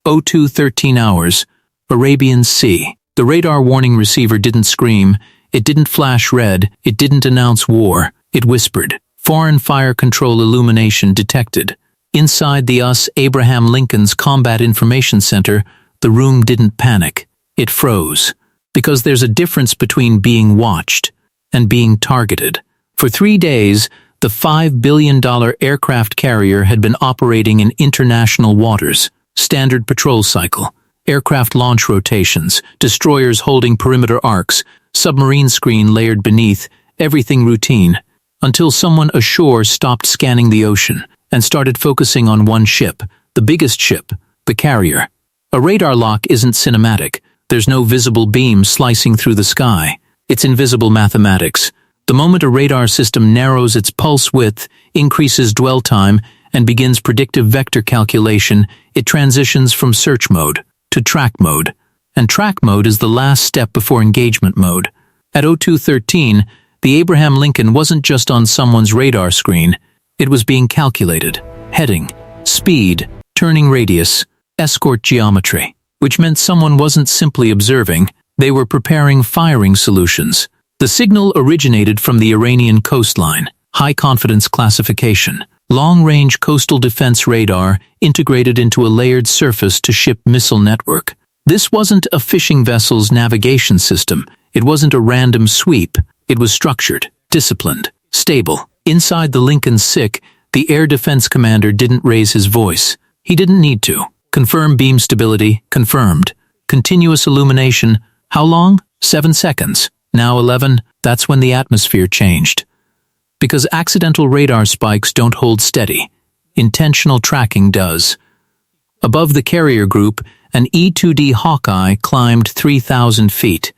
02 13 hours, Arabian Sea. The radar warning receiver didn't scream, it didn't flash red, it didn't announce war. It whispered. Foreign fire control illumination detected. Inside the USS Abraham Lincoln's Combat Information Center, the room didn't panic. It froze. Because there's a difference between being watched and being targeted. For 3 days, the $5 billion aircraft carrier had been operating in international waters. Standard patrol cycle, aircraft launch rotations, destroyers holding perimeter arcs, submarine screen layered beneath, everything routine. Until someone ashore stopped scanning the ocean and started focusing on one ship, the biggest ship, the carrier. A radar lock isn't cinematic. There's no visible beam slicing through the sky. It's invisible mathematics. The moment a radar system narrows its pulse width, increases dwell time, and begins predictive vector calculation, it transitions from search mode to track mode. And track mode is the last step before engagement mode. At 0213, the Abraham Lincoln wasn't just on someone's radar screen. It was being calculated. Heading, speed, turning radius, escort geometry. Which meant someone wasn't simply observing, they were preparing firing solutions. The signal originated from the Iranian coastline, high-confidence classification, long-range coastal defense radar integrated into a layered surface-to-ship missile network. This wasn't a fishing vessel's navigation system. It wasn't a random sweep. It was structured, disciplined, stable. Inside the Lincoln's SIC, the air defense commander didn't raise his voice. He didn't need to. Confirm beam stability, confirmed. Continuous illumination, how long? 7 seconds. Now 11, that's when the atmosphere changed. Because accidental radar spikes don't hold steady. Intentional tracking does. Above the carrier group, an E-2D Hawkeye climbed 3,000 feet.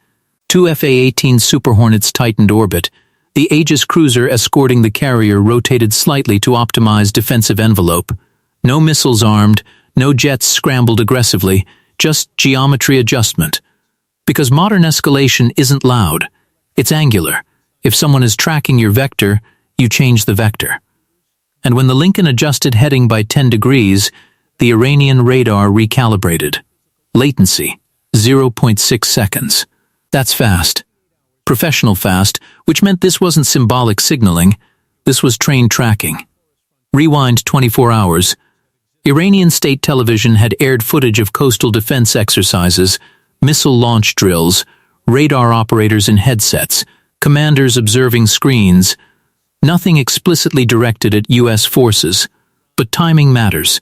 2 FA-18 Super Hornets tightened orbit. The Aegis cruiser escorting the carrier rotated slightly to optimize defensive envelope. No missiles armed, no jets scrambled aggressively, just geometry adjustment. Because modern escalation isn't loud, it's angular. If someone is tracking your vector, you change the vector. And when the Lincoln adjusted heading by 10 degrees, the Iranian radar recalibrated. Latency, 0.6 seconds. That's fast. Professional fast, which meant this wasn't symbolic signaling, this was trained tracking. Rewind 24 hours. Iranian state television had aired footage of coastal defense exercises, missile launch drills, radar operators in headsets, commanders observing screens. Nothing explicitly directed at U.S. forces, but timing matters.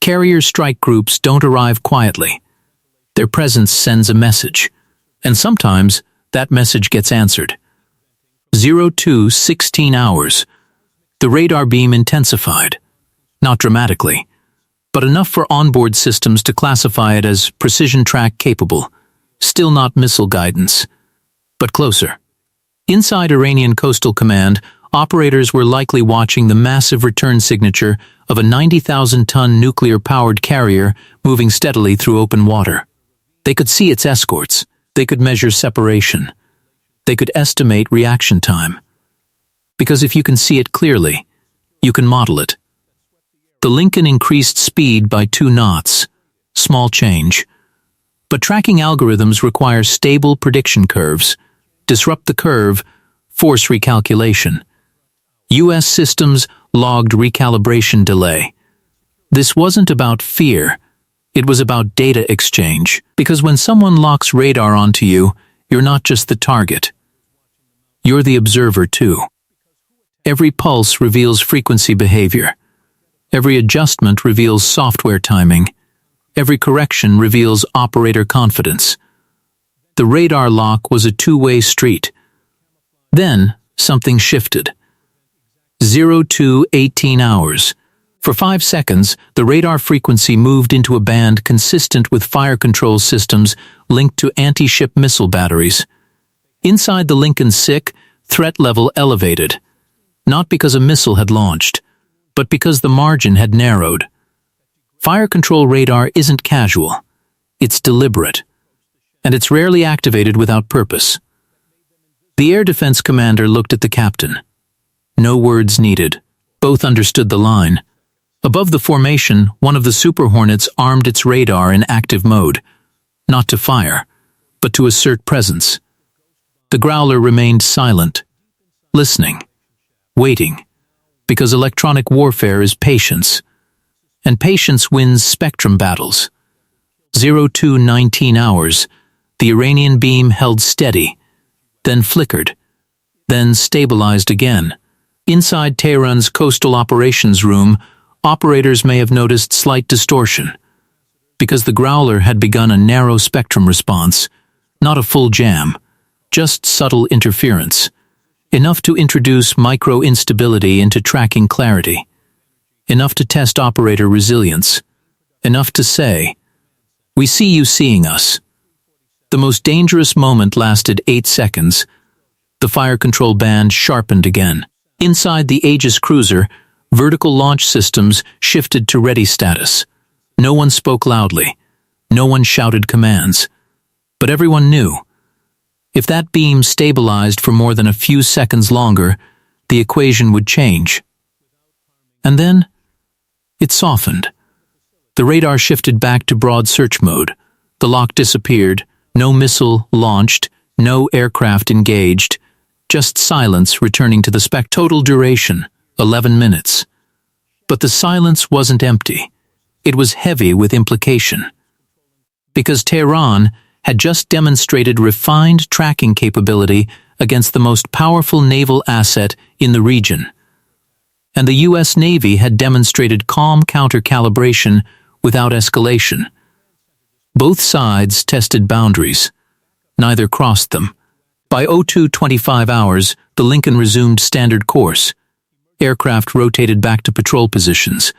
Carrier strike groups don't arrive quietly. Their presence sends a message, and sometimes that message gets answered. 02 16 hours. The radar beam intensified. Not dramatically, but enough for onboard systems to classify it as precision track capable. Still not missile guidance, but closer. Inside Iranian Coastal Command, operators were likely watching the massive return signature of a 90,000-ton nuclear-powered carrier moving steadily through open water. They could see its escorts. They could measure separation. They could estimate reaction time. Because if you can see it clearly, you can model it. The Lincoln increased speed by 2 knots. Small change. But tracking algorithms require stable prediction curves. Disrupt the curve, force recalculation. U.S. systems logged recalibration delay. This wasn't about fear. It was about data exchange. Because when someone locks radar onto you, you're not just the target. You're the observer too. Every pulse reveals frequency behavior. Every adjustment reveals software timing. Every correction reveals operator confidence. The radar lock was a two-way street. Then, something shifted. 02 18 hours. For 5 seconds, the radar frequency moved into a band consistent with fire control systems linked to anti-ship missile batteries. Inside the Lincoln SIC, threat level elevated. Not because a missile had launched, but because the margin had narrowed. Fire control radar isn't casual. It's deliberate. And it's rarely activated without purpose. The air defense commander looked at the captain. No words needed. Both understood the line. Above the formation, one of the Super Hornets armed its radar in active mode, not to fire, but to assert presence. The Growler remained silent, listening, waiting, because electronic warfare is patience, and patience wins spectrum battles. 02:19 hours, the Iranian beam held steady, then flickered, then stabilized again. Inside Tehran's coastal operations room, operators may have noticed slight distortion, because the Growler had begun a narrow spectrum response, not a full jam, just subtle interference, enough to introduce micro-instability into tracking clarity, enough to test operator resilience, enough to say, "We see you seeing us." The most dangerous moment lasted 8 seconds. The fire control band sharpened again. Inside the Aegis cruiser, vertical launch systems shifted to ready status. No one spoke loudly. No one shouted commands. But everyone knew. If that beam stabilized for more than a few seconds longer, the equation would change. And then, it softened. The radar shifted back to broad search mode. The lock disappeared, no missile launched, no aircraft engaged, just silence returning to the spec. Total duration, 11 minutes. But the silence wasn't empty. It was heavy with implication. Because Tehran had just demonstrated refined tracking capability against the most powerful naval asset in the region. And the U.S. Navy had demonstrated calm counter-calibration without escalation. Both sides tested boundaries. Neither crossed them. By 02:25 hours, the Lincoln resumed standard course. Aircraft rotated back to patrol positions.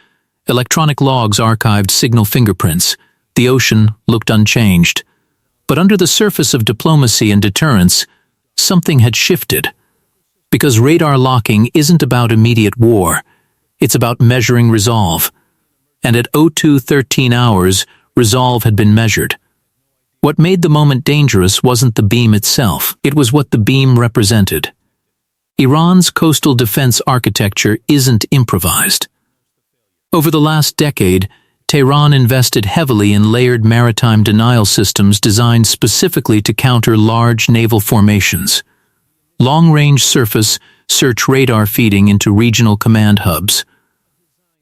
Electronic logs archived signal fingerprints. The ocean looked unchanged. But under the surface of diplomacy and deterrence, something had shifted. Because radar locking isn't about immediate war. It's about measuring resolve. And at 02:13 hours, resolve had been measured. What made the moment dangerous wasn't the beam itself. It was what the beam represented. Iran's coastal defense architecture isn't improvised. Over the last decade, Tehran invested heavily in layered maritime denial systems designed specifically to counter large naval formations. Long-range surface search radar feeding into regional command hubs.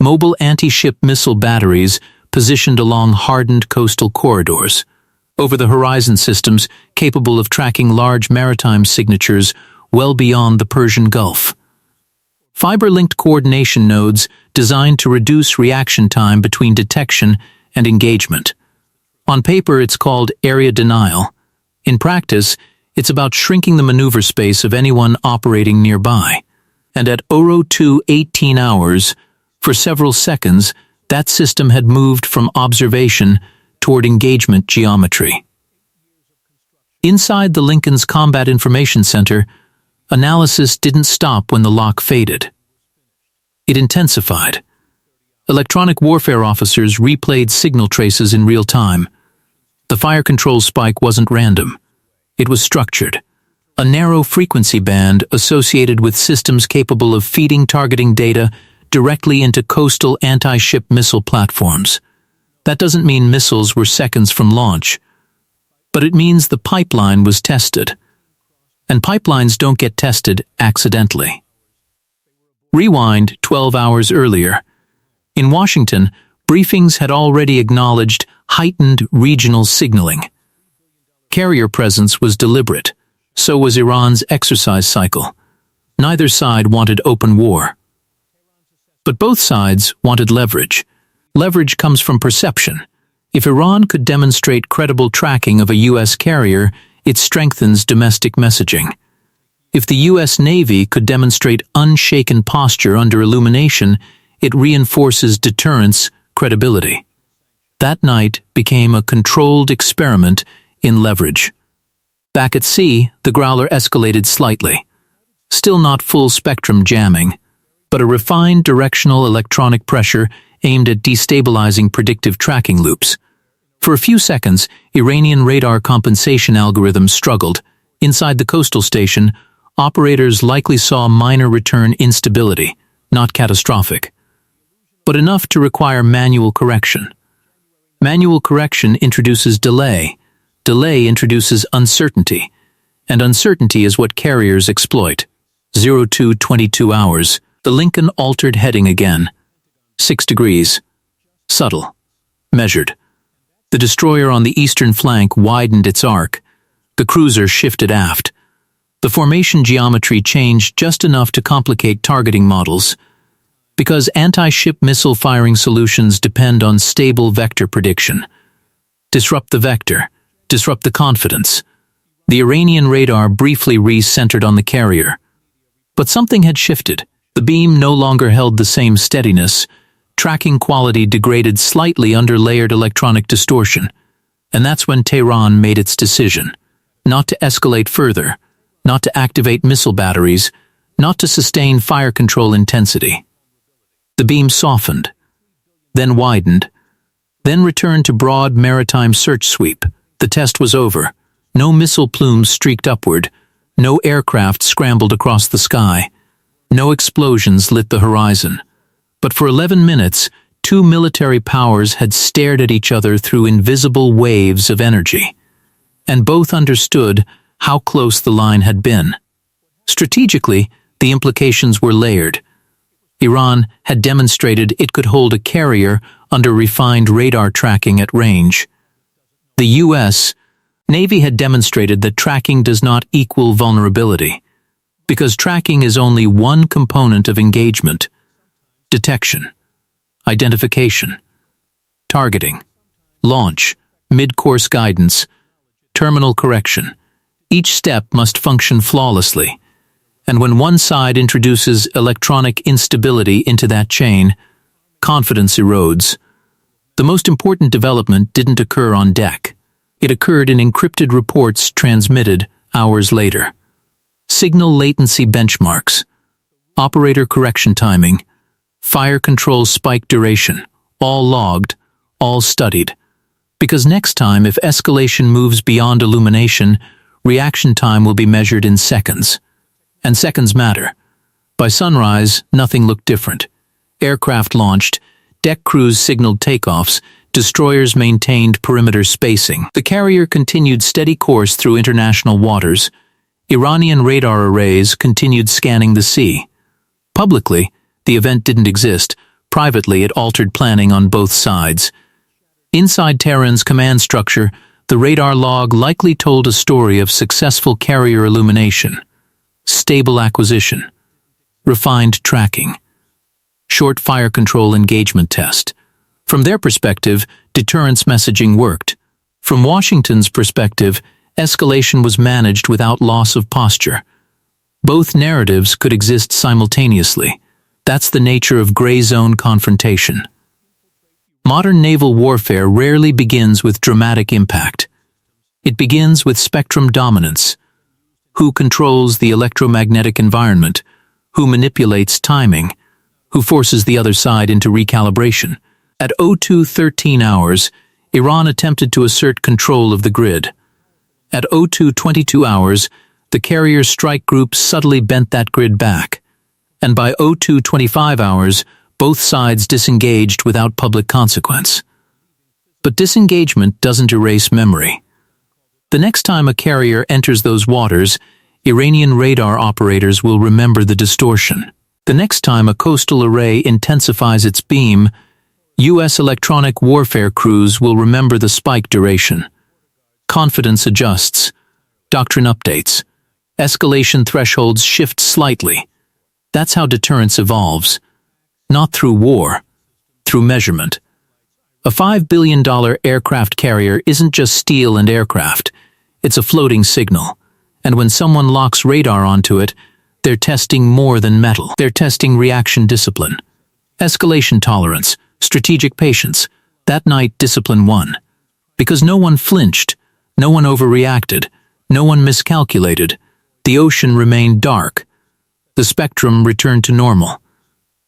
Mobile anti-ship missile batteries positioned along hardened coastal corridors. Over-the-horizon systems capable of tracking large maritime signatures well beyond the Persian Gulf. Fiber-linked coordination nodes designed to reduce reaction time between detection and engagement. On paper, it's called area denial. In practice, it's about shrinking the maneuver space of anyone operating nearby. And at 02:18 hours, for several seconds, that system had moved from observation toward engagement geometry. Inside the Lincoln's Combat Information Center, analysis didn't stop when the lock faded. It intensified. Electronic warfare officers replayed signal traces in real time. The fire control spike wasn't random. It was structured. A narrow frequency band associated with systems capable of feeding targeting data directly into coastal anti-ship missile platforms. That doesn't mean missiles were seconds from launch, but it means the pipeline was tested. And pipelines don't get tested accidentally. Rewind 12 hours earlier. In Washington, briefings had already acknowledged heightened regional signaling. Carrier presence was deliberate. So was Iran's exercise cycle. Neither side wanted open war. But both sides wanted leverage. Leverage comes from perception. If Iran could demonstrate credible tracking of a U.S. carrier, it strengthens domestic messaging. If the U.S. Navy could demonstrate unshaken posture under illumination, it reinforces deterrence credibility. That night became a controlled experiment in leverage. Back at sea, the Growler escalated slightly. Still not full spectrum jamming, but a refined directional electronic pressure aimed at destabilizing predictive tracking loops. For a few seconds, Iranian radar compensation algorithms struggled. Inside the coastal station, operators likely saw minor return instability, not catastrophic. but enough to require manual correction. Manual correction introduces delay. Delay introduces uncertainty. And uncertainty is what carriers exploit. 02:22 hours. The Lincoln altered heading again. 6 degrees. Subtle. Measured. The destroyer on the eastern flank widened its arc. The cruiser shifted aft. The formation geometry changed just enough to complicate targeting models. Because anti-ship missile firing solutions depend on stable vector prediction. Disrupt the vector. Disrupt the confidence. The Iranian radar briefly re-centered on the carrier. But something had shifted. The beam no longer held the same steadiness. Tracking quality degraded slightly under layered electronic distortion. And that's when Tehran made its decision. Not to escalate further. Not to activate missile batteries. Not to sustain fire control intensity. The beam softened. Then widened. Then returned to broad maritime search sweep. The test was over. No missile plumes streaked upward. No aircraft scrambled across the sky. No explosions lit the horizon. But for 11 minutes, two military powers had stared at each other through invisible waves of energy. And both understood how close the line had been. Strategically, the implications were layered. Iran had demonstrated it could hold a carrier under refined radar tracking at range. The U.S. Navy had demonstrated that tracking does not equal vulnerability, because tracking is only one component of engagement: detection, identification, targeting, launch, mid-course guidance, terminal correction. Each step must function flawlessly, and when one side introduces electronic instability into that chain, confidence erodes. The most important development didn't occur on deck. It occurred in encrypted reports transmitted hours later. Signal latency benchmarks, operator correction timing, fire control spike duration, all logged, all studied. Because next time, if escalation moves beyond illumination, reaction time will be measured in seconds. And seconds matter. By sunrise, nothing looked different. Aircraft launched, deck crews signaled takeoffs, destroyers maintained perimeter spacing. The carrier continued steady course through international waters. Iranian radar arrays continued scanning the sea. Publicly, the event didn't exist. Privately, it altered planning on both sides. Inside Tehran's command structure, the radar log likely told a story of successful carrier illumination, stable acquisition, refined tracking, short fire control engagement test. From their perspective, deterrence messaging worked. From Washington's perspective, escalation was managed without loss of posture. Both narratives could exist simultaneously. That's the nature of gray zone confrontation. Modern naval warfare rarely begins with dramatic impact. It begins with spectrum dominance. Who controls the electromagnetic environment? Who manipulates timing? Who forces the other side into recalibration? At 02:13 hours, Iran attempted to assert control of the grid. At 02:22 hours, the carrier strike group subtly bent that grid back. And by 02:25 hours, both sides disengaged without public consequence. But disengagement doesn't erase memory. The next time a carrier enters those waters, Iranian radar operators will remember the distortion. The next time a coastal array intensifies its beam, U.S. electronic warfare crews will remember the spike duration. Confidence adjusts. Doctrine updates. Escalation thresholds shift slightly. That's how deterrence evolves. Not through war, through measurement. A $5 billion aircraft carrier isn't just steel and aircraft. It's a floating signal. And when someone locks radar onto it, they're testing more than metal. They're testing reaction discipline, escalation tolerance, strategic patience. That night, discipline won. Because no one flinched, no one overreacted, no one miscalculated. The ocean remained dark. The spectrum returned to normal.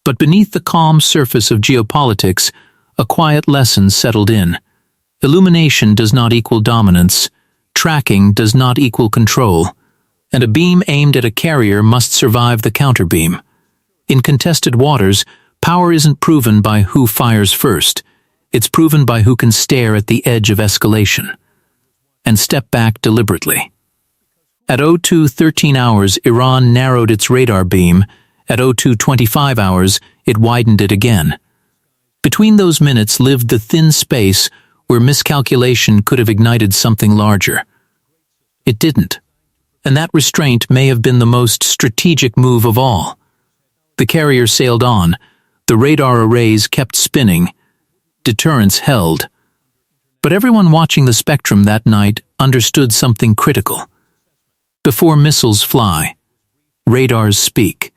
But beneath the calm surface of geopolitics, a quiet lesson settled in. Illumination does not equal dominance. Tracking does not equal control. And a beam aimed at a carrier must survive the counterbeam. In contested waters, Power isn't proven by who fires first. It's proven by who can stare at the edge of escalation and step back deliberately. At 02:13 hours, Iran narrowed its radar beam. At 02:25 hours, it widened it again. Between those minutes lived the thin space where miscalculation could have ignited something larger. It didn't, and that restraint may have been the most strategic move of all. The carrier sailed on, the radar arrays kept spinning, deterrence held. But everyone watching the spectrum that night understood something critical. Before missiles fly, radars speak,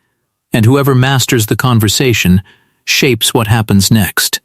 and whoever masters the conversation shapes what happens next.